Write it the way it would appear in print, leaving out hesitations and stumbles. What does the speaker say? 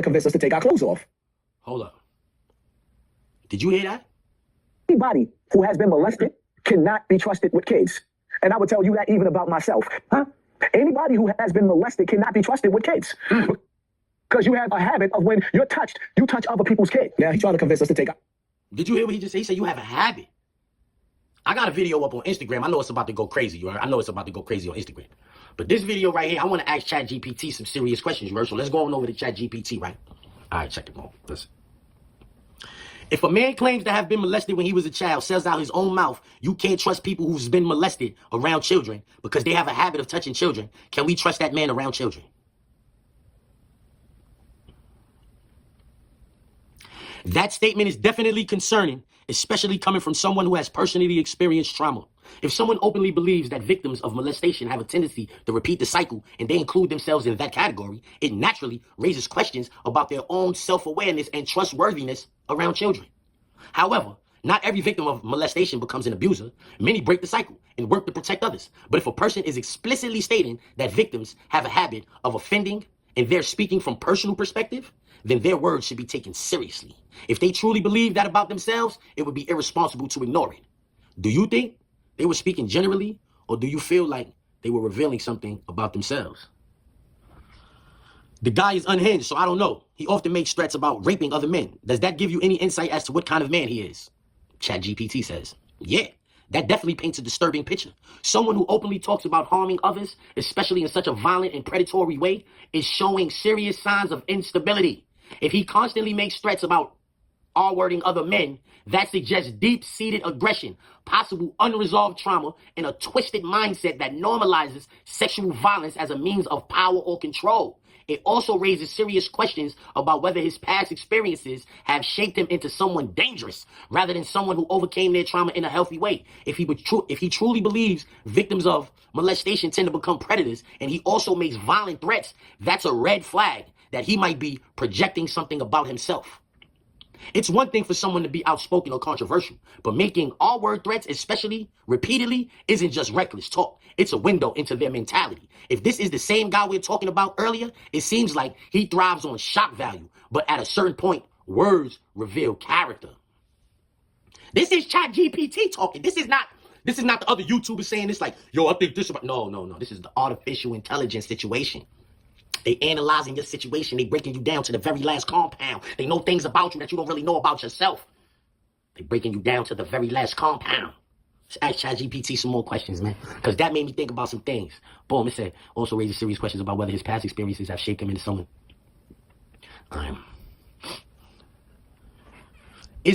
convince us to take our clothes off. Hold up. Did you hear that? Anybody who has been molested cannot be trusted with kids. And I would tell you that even about myself. Huh? Anybody who has been molested cannot be trusted with kids. Because you have a habit of when you're touched, you touch other people's kids. Now, he's trying to convince us to take... Did you hear what he just said? He said you have a habit. I got a video up on Instagram. I know it's about to go crazy. You heard? I know it's about to go crazy on Instagram. But this video right here, I want to ask ChatGPT some serious questions, you heard? So let's go on over to ChatGPT, right? All right, check it out. Listen. If a man claims to have been molested when he was a child, says out his own mouth, you can't trust people who's been molested around children because they have a habit of touching children. Can we trust that man around children? That statement is definitely concerning, especially coming from someone who has personally experienced trauma. If someone openly believes that victims of molestation have a tendency to repeat the cycle and they include themselves in that category, it naturally raises questions about their own self-awareness and trustworthiness around children. However, not every victim of molestation becomes an abuser. Many break the cycle and work to protect others. But if a person is explicitly stating that victims have a habit of offending and they're speaking from personal perspective, then their words should be taken seriously. If they truly believe that about themselves, it would be irresponsible to ignore it. Do you think they were speaking generally, or do you feel like they were revealing something about themselves? The guy is unhinged, so I don't know. He often makes threats about raping other men. Does that give you any insight as to what kind of man he is? ChatGPT says, yeah, that definitely paints a disturbing picture. Someone who openly talks about harming others, especially in such a violent and predatory way, is showing serious signs of instability. If he constantly makes threats about R-wording other men, that suggests deep-seated aggression, possible unresolved trauma, and a twisted mindset that normalizes sexual violence as a means of power or control. It also raises serious questions about whether his past experiences have shaped him into someone dangerous rather than someone who overcame their trauma in a healthy way. If he truly believes victims of molestation tend to become predators and he also makes violent threats, that's a red flag that he might be projecting something about himself. It's one thing for someone to be outspoken or controversial, but making R-word threats, especially repeatedly, isn't just reckless talk. It's a window into their mentality. If this is the same guy we were talking about earlier, it seems like he thrives on shock value, but at a certain point, words reveal character. This is ChatGPT talking. This is not the other YouTubers saying this like, yo, I think this about... No. This is the artificial intelligence situation. They analyzing your situation. They breaking you down to the very last compound. They know things about you that you don't really know about yourself. They breaking you down to the very last compound. Let's ask ChatGPT some more questions, man. Because that made me think about some things. Boom, it said, also raises serious questions about whether his past experiences have shaped him into someone.